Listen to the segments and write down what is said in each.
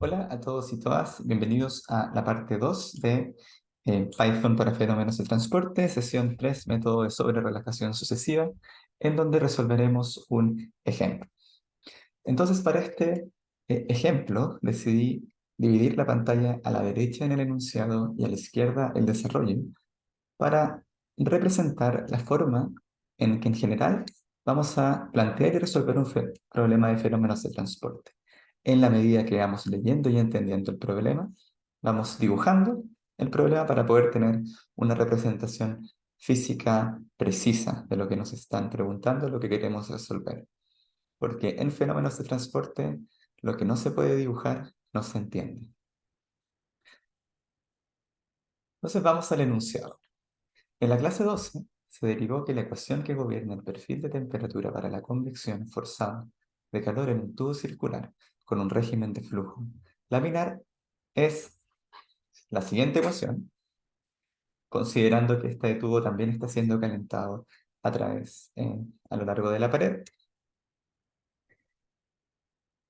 Hola a todos y todas, bienvenidos a la parte 2 de Python para fenómenos de transporte, sesión 3, método de sobrerelajación sucesiva, en donde resolveremos un ejemplo. Entonces, para este ejemplo, decidí dividir la pantalla a la derecha en el enunciado y a la izquierda el desarrollo, para representar la forma en que en general vamos a plantear y resolver un problema de fenómenos de transporte. En la medida que vamos leyendo y entendiendo el problema, vamos dibujando el problema para poder tener una representación física precisa de lo que nos están preguntando, lo que queremos resolver. Porque en fenómenos de transporte, lo que no se puede dibujar no se entiende. Entonces vamos al enunciado. En la clase 12 se derivó que la ecuación que gobierna el perfil de temperatura para la convección forzada de calor en un tubo circular con un régimen de flujo laminar es la siguiente ecuación, considerando que este tubo también está siendo calentado a lo largo de la pared.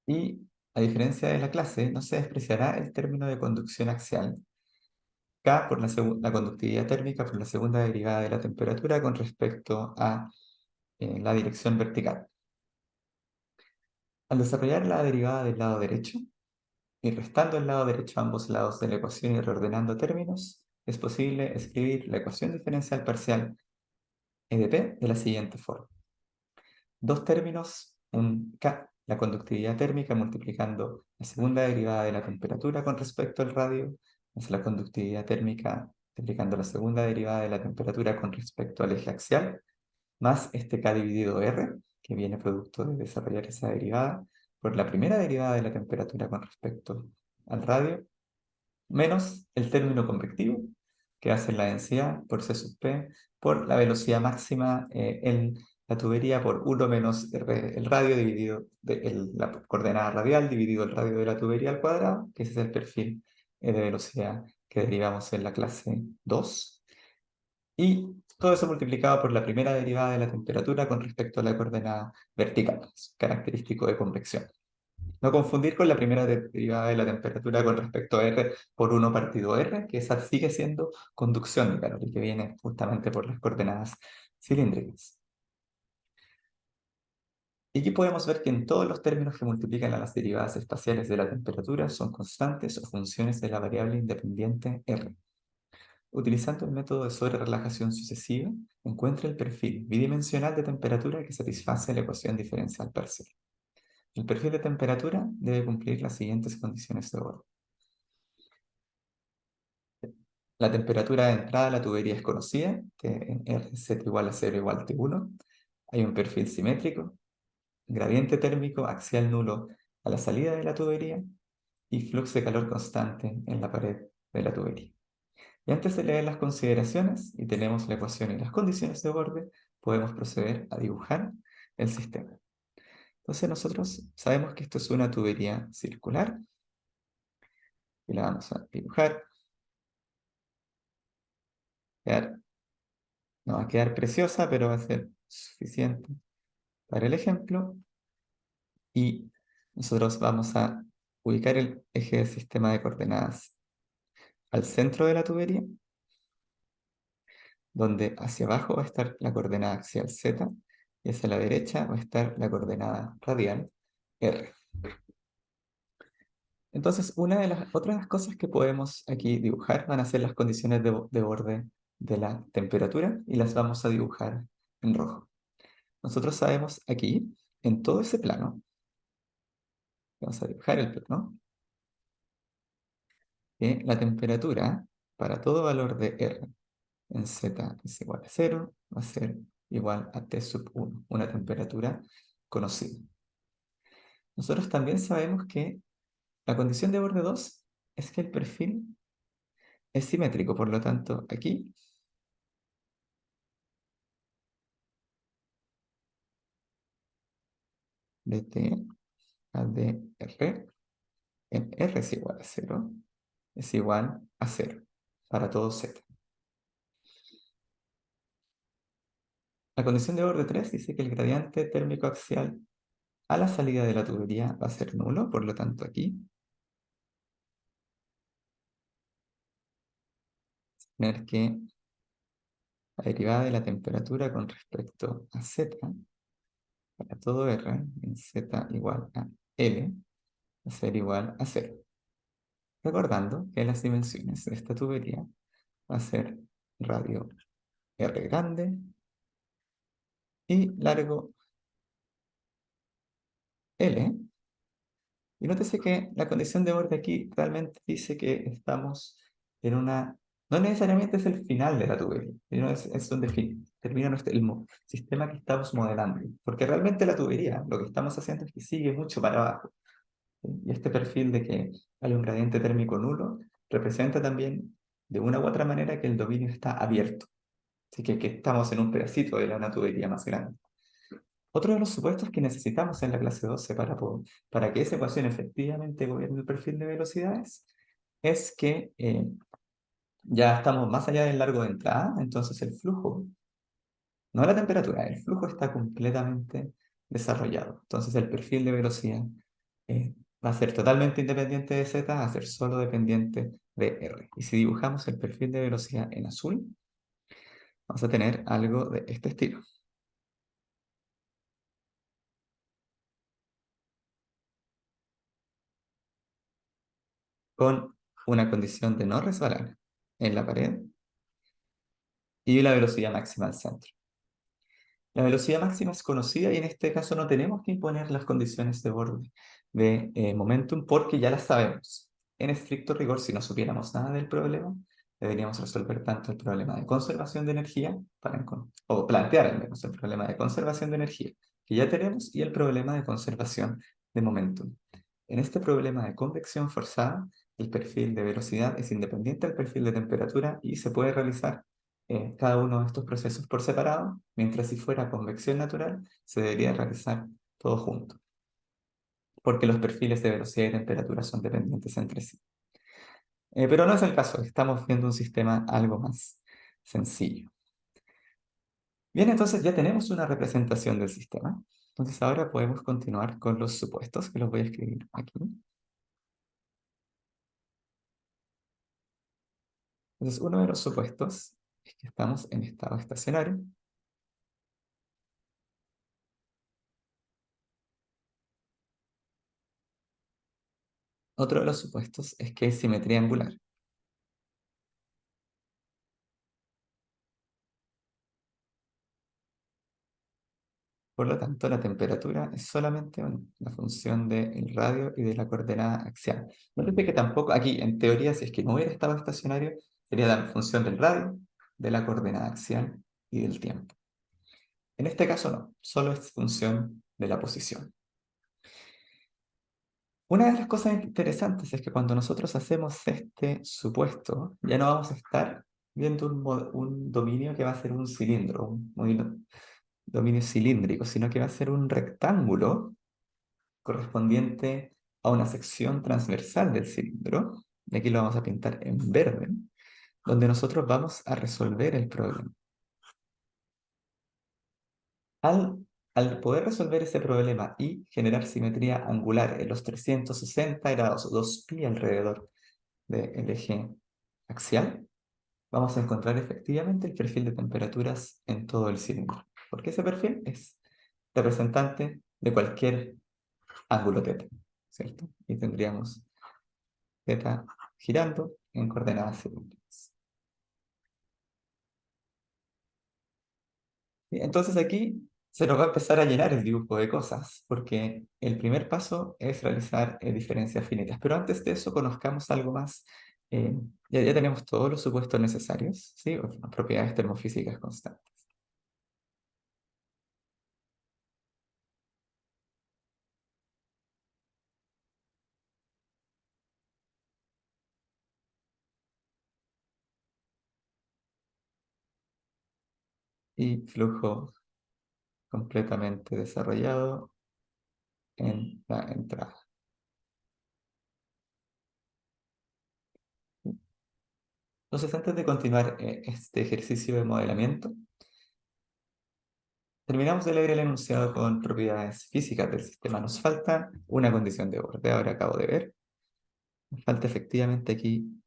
Y a diferencia de la clase, no se despreciará el término de conducción axial, K por la conductividad térmica por la segunda derivada de la temperatura con respecto a la dirección vertical. Al desarrollar la derivada del lado derecho y restando el lado derecho a ambos lados de la ecuación y reordenando términos, es posible escribir la ecuación diferencial parcial E de P de la siguiente forma. Dos términos, un K, la conductividad térmica multiplicando la segunda derivada de la temperatura con respecto al radio, más la conductividad térmica multiplicando la segunda derivada de la temperatura con respecto al eje axial, más este K dividido R, que viene producto de desarrollar esa derivada, por la primera derivada de la temperatura con respecto al radio, menos el término convectivo, que hace la densidad por C sub P, por la velocidad máxima en la tubería por 1 menos el radio dividido, la coordenada radial dividido el radio de la tubería al cuadrado, que ese es el perfil de velocidad que derivamos en la clase 2. Y todo eso multiplicado por la primera derivada de la temperatura con respecto a la coordenada vertical, característico de convección. No confundir con la primera derivada de la temperatura con respecto a R por 1 partido R, que esa sigue siendo conducción de calor y que viene justamente por las coordenadas cilíndricas. Y aquí podemos ver que en todos los términos que multiplican a las derivadas espaciales de la temperatura son constantes o funciones de la variable independiente R. Utilizando el método de sobrerelajación sucesiva, encuentra el perfil bidimensional de temperatura que satisface la ecuación diferencial parcial. El perfil de temperatura debe cumplir las siguientes condiciones de orden. La temperatura de entrada a la tubería es conocida, que en RZ igual a 0 igual a T1. Hay un perfil simétrico, gradiente térmico axial nulo a la salida de la tubería y flujo de calor constante en la pared de la tubería. Y antes de leer las consideraciones y tenemos la ecuación y las condiciones de borde, podemos proceder a dibujar el sistema. Entonces nosotros sabemos que esto es una tubería circular y la vamos a dibujar. No va a quedar preciosa, pero va a ser suficiente para el ejemplo. Y nosotros vamos a ubicar el eje del sistema de coordenadas al centro de la tubería, donde hacia abajo va a estar la coordenada axial Z y hacia la derecha va a estar la coordenada radial R. Entonces, una de las otras cosas que podemos aquí dibujar van a ser las condiciones de borde de la temperatura y las vamos a dibujar en rojo. Nosotros sabemos aquí, en todo ese plano, vamos a dibujar el plano, que la temperatura para todo valor de R en Z es igual a 0, va a ser igual a T sub 1, una temperatura conocida. Nosotros también sabemos que la condición de borde 2 es que el perfil es simétrico, por lo tanto, aquí de T a dr en R es igual a 0, es igual a 0 para todo Z. La condición de borde 3 dice que el gradiente térmico axial a la salida de la tubería va a ser nulo, por lo tanto aquí tener que la derivada de la temperatura con respecto a z, para todo r, en z igual a L, va a ser igual a 0. Recordando que las dimensiones de esta tubería va a ser radio R grande y largo L. Y nótese que la condición de borde aquí realmente dice que estamos en una... No necesariamente es el final de la tubería, sino es donde termina el sistema que estamos modelando. Porque realmente la tubería, lo que estamos haciendo es que sigue mucho para abajo. ¿Sí? Y este perfil de que hay un gradiente térmico nulo representa también de una u otra manera que el dominio está abierto. Así que estamos en un pedacito de una tubería más grande. Otro de los supuestos que necesitamos en la clase 12 para que esa ecuación efectivamente gobierne el perfil de velocidades es que ya estamos más allá del largo de entrada, entonces el flujo, no la temperatura, el flujo está completamente desarrollado. Entonces el perfil de velocidad eh, va a ser totalmente independiente de z, va a ser solo dependiente de r. Y si dibujamos el perfil de velocidad en azul, vamos a tener algo de este estilo. Con una condición de no resbalar en la pared y la velocidad máxima al centro. La velocidad máxima es conocida y en este caso no tenemos que imponer las condiciones de borde de momentum porque ya las sabemos. En estricto rigor, si no supiéramos nada del problema, deberíamos resolver tanto el problema de conservación de energía, o plantear al menos el problema de conservación de energía que ya tenemos y el problema de conservación de momentum. En este problema de convección forzada, el perfil de velocidad es independiente del perfil de temperatura y se puede realizar cada uno de estos procesos por separado, mientras si fuera convección natural, se debería realizar todo junto, porque los perfiles de velocidad y temperatura son dependientes entre sí. Pero no es el caso, estamos viendo un sistema algo más sencillo. Bien, entonces ya tenemos una representación del sistema. Entonces ahora podemos continuar con los supuestos, que los voy a escribir aquí. Entonces uno de los supuestos es que estamos en estado estacionario. Otro de los supuestos es que es simetría angular. Por lo tanto, la temperatura es solamente la función del radio y de la coordenada axial. Note que tampoco, aquí en teoría, si es que no hubiera estado estacionario, sería la función del radio, de la coordenada axial y del tiempo. En este caso no, solo es función de la posición. Una de las cosas interesantes es que cuando nosotros hacemos este supuesto, ya no vamos a estar viendo un dominio que va a ser un cilindro, un dominio cilíndrico, sino que va a ser un rectángulo correspondiente a una sección transversal del cilindro, y aquí lo vamos a pintar en verde, donde nosotros vamos a resolver el problema. Al poder resolver ese problema y generar simetría angular en los 360 grados, o 2π alrededor del eje axial, vamos a encontrar efectivamente el perfil de temperaturas en todo el cilindro, porque ese perfil es representante de cualquier ángulo θ, ¿cierto? Y tendríamos θ girando en coordenadas cilíndricas. Y entonces aquí se nos va a empezar a llenar el dibujo de cosas, porque el primer paso es realizar diferencias finitas. Pero antes de eso, conozcamos algo más. eh, ya tenemos todos los supuestos necesarios, ¿sí? Propiedades termofísicas constantes. Y flujo completamente desarrollado en la entrada. Entonces, antes de continuar este ejercicio de modelamiento, terminamos de leer el enunciado con propiedades físicas del sistema. Nos falta una condición de borde, ahora acabo de ver. Nos falta efectivamente aquí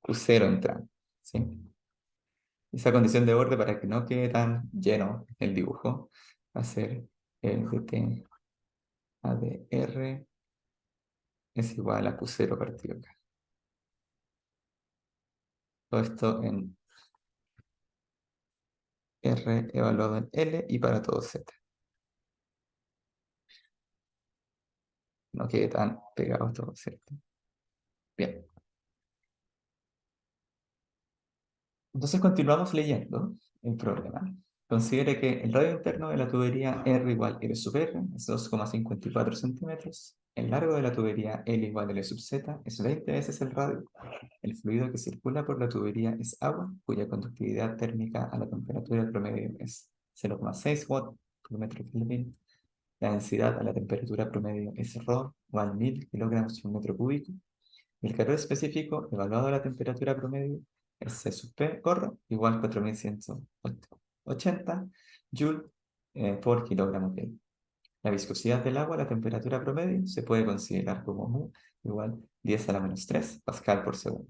Q0 entrando, ¿sí? Esa condición de borde, para que no quede tan lleno el dibujo, va a ser el dt ADR es igual a Q0 partido acá. Todo esto en R evaluado en L y para todo Z. No quede tan pegado todo, ¿cierto? Bien. Entonces continuamos leyendo el problema. Considere que el radio interno de la tubería R igual L sub R es 2,54 centímetros. El largo de la tubería L igual L sub Z es 20 veces el radio. El fluido que circula por la tubería es agua, cuya conductividad térmica a la temperatura promedio es 0,6 watt por metro Kelvin. La densidad a la temperatura promedio es ρ igual 1000 kilogramos por metro cúbico. El calor específico evaluado a la temperatura promedio es C sub P corro igual 4180 joule por kilogramo Kelvin. La viscosidad del agua a la temperatura promedio se puede considerar como mu igual 10 a la menos 3 pascal por segundo.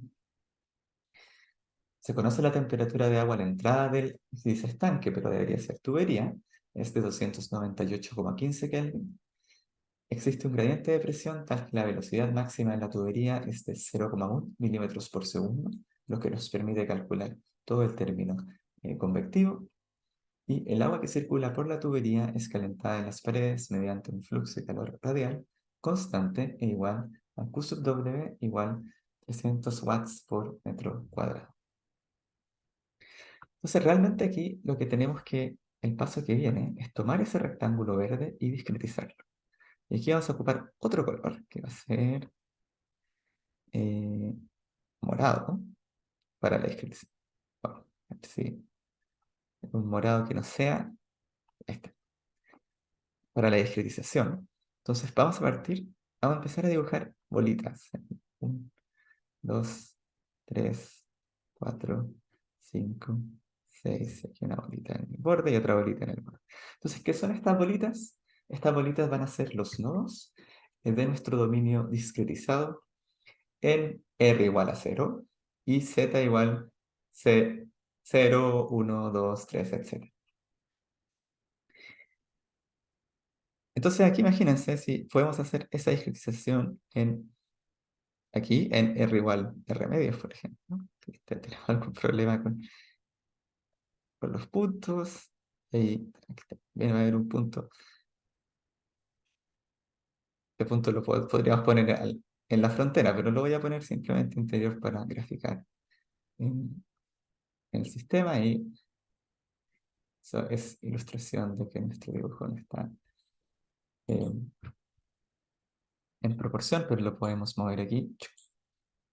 Se conoce la temperatura de agua a la entrada del, dice estanque, pero debería ser tubería, es de 298,15 Kelvin. Existe un gradiente de presión tal que la velocidad máxima en la tubería es de 0,1 milímetros por segundo, lo que nos permite calcular todo el término convectivo. Y el agua que circula por la tubería es calentada en las paredes mediante un flujo de calor radial constante e igual a Q sub W igual 300 watts por metro cuadrado. Entonces, realmente aquí lo que tenemos que, el paso que viene, es tomar ese rectángulo verde y discretizarlo. Y aquí vamos a ocupar otro color, que va a ser eh, morado, para la discretización. Bueno, sí, un morado que no sea este, para la discretización. Entonces, vamos a empezar a dibujar bolitas. 1, 2, 3, 4, 5, 6. Aquí una bolita en el borde y otra bolita en el borde. Entonces, ¿qué son estas bolitas? Estas bolitas van a ser los nodos de nuestro dominio discretizado en R igual a 0 y Z igual C, 0, 1, 2, 3, etc. Entonces, aquí imagínense si podemos hacer esa discretización aquí en R igual R medios, por ejemplo. Tenemos algún problema con los puntos. Y aquí también va a haber un punto. Este punto lo podríamos poner en la frontera, pero lo voy a poner simplemente interior para graficar en el sistema. Y eso es ilustración de que nuestro dibujo no está en proporción, pero lo podemos mover aquí.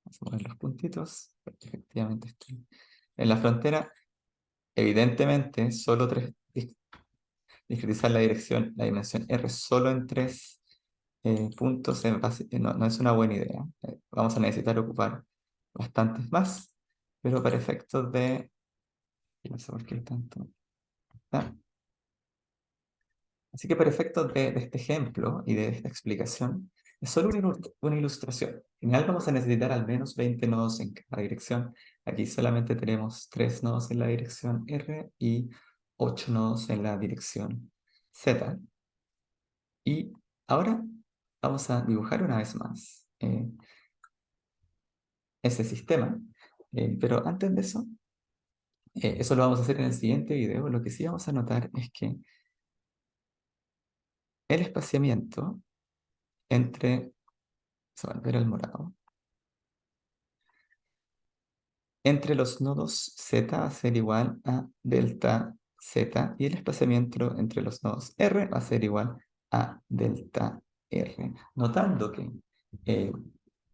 Vamos a mover los puntitos, porque efectivamente estoy en la frontera. Evidentemente, solo discretizar la dirección, la dimensión R solo en 3 puntos no es una buena idea. Vamos a necesitar ocupar bastantes más, pero para efectos de... No sé por qué tanto. Ah, Así que para efectos de este ejemplo y de esta explicación, es solo una ilustración. En general vamos a necesitar al menos 20 nodos en cada dirección. Aquí solamente tenemos 3 nodos en la dirección R y 8 nodos en la dirección Z. Y ahora vamos a dibujar una vez más ese sistema. Pero antes de eso, eso lo vamos a hacer en el siguiente video. Lo que sí vamos a notar es que el espaciamiento entre, se va a ver el morado, entre los nodos Z va a ser igual a delta Z y el espaciamiento entre los nodos R va a ser igual a delta R. Notando que eh,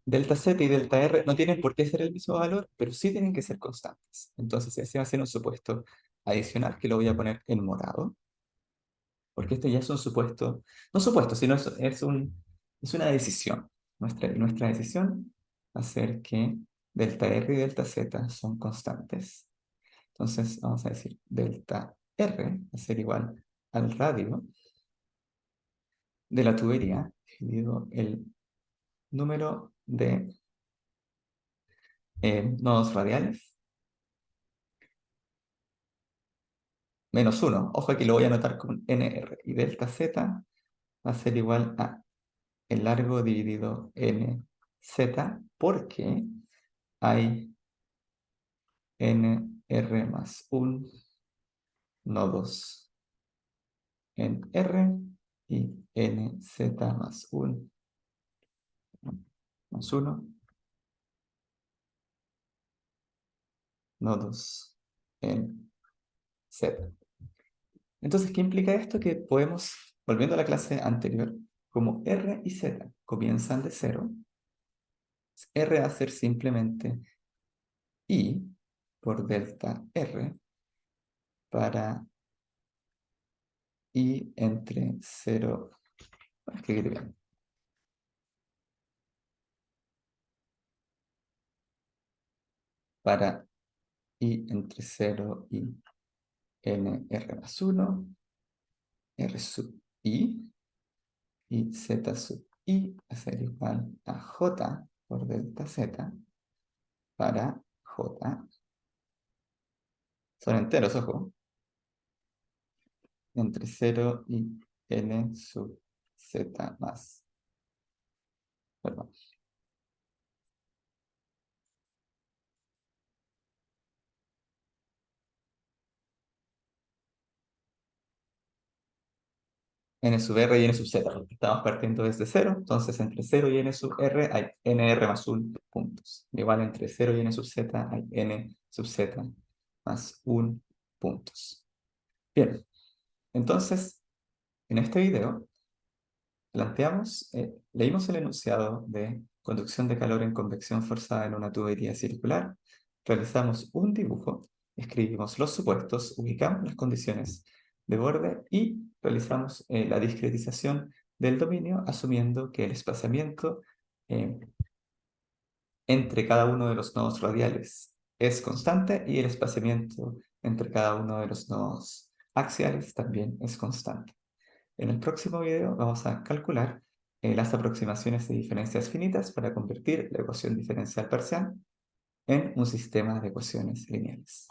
delta Z y delta R no tienen por qué ser el mismo valor, pero sí tienen que ser constantes. Entonces ese va a ser un supuesto adicional que lo voy a poner en morado, porque esto ya es un supuesto, no supuesto, sino es una decisión. Nuestra decisión va a ser que delta R y delta Z son constantes. Entonces vamos a decir delta R va a ser igual al radio de la tubería dividido el número de nodos radiales, menos 1. Ojo, aquí lo voy a anotar con NR. Y delta Z va a ser igual a el largo dividido NZ, porque hay NR más 1 nodos en R y NZ más 1 más 1 nodos en Z. Entonces, ¿qué implica esto? Que podemos, volviendo a la clase anterior, como R y Z comienzan de 0, R va a ser simplemente I por delta R para I entre 0, escribir bien, para I entre 0 y NR más 1, R sub I y Z sub I va a ser igual a J por delta Z para J, son enteros, ojo, entre 0 y N sub Z más, perdón, N sub R y N sub Z, porque estamos partiendo desde 0, entonces entre 0 y N sub R hay NR más 1 puntos. Igual entre 0 y N sub Z hay N sub Z más 1 puntos. Bien, entonces, en este video leímos el enunciado de conducción de calor en convección forzada en una tubería circular, realizamos un dibujo, escribimos los supuestos, ubicamos las condiciones de borde y realizamos la discretización del dominio asumiendo que el espaciamiento eh, entre cada uno de los nodos radiales es constante y el espaciamiento entre cada uno de los nodos axiales también es constante. En el próximo video vamos a calcular las aproximaciones de diferencias finitas para convertir la ecuación diferencial parcial en un sistema de ecuaciones lineales.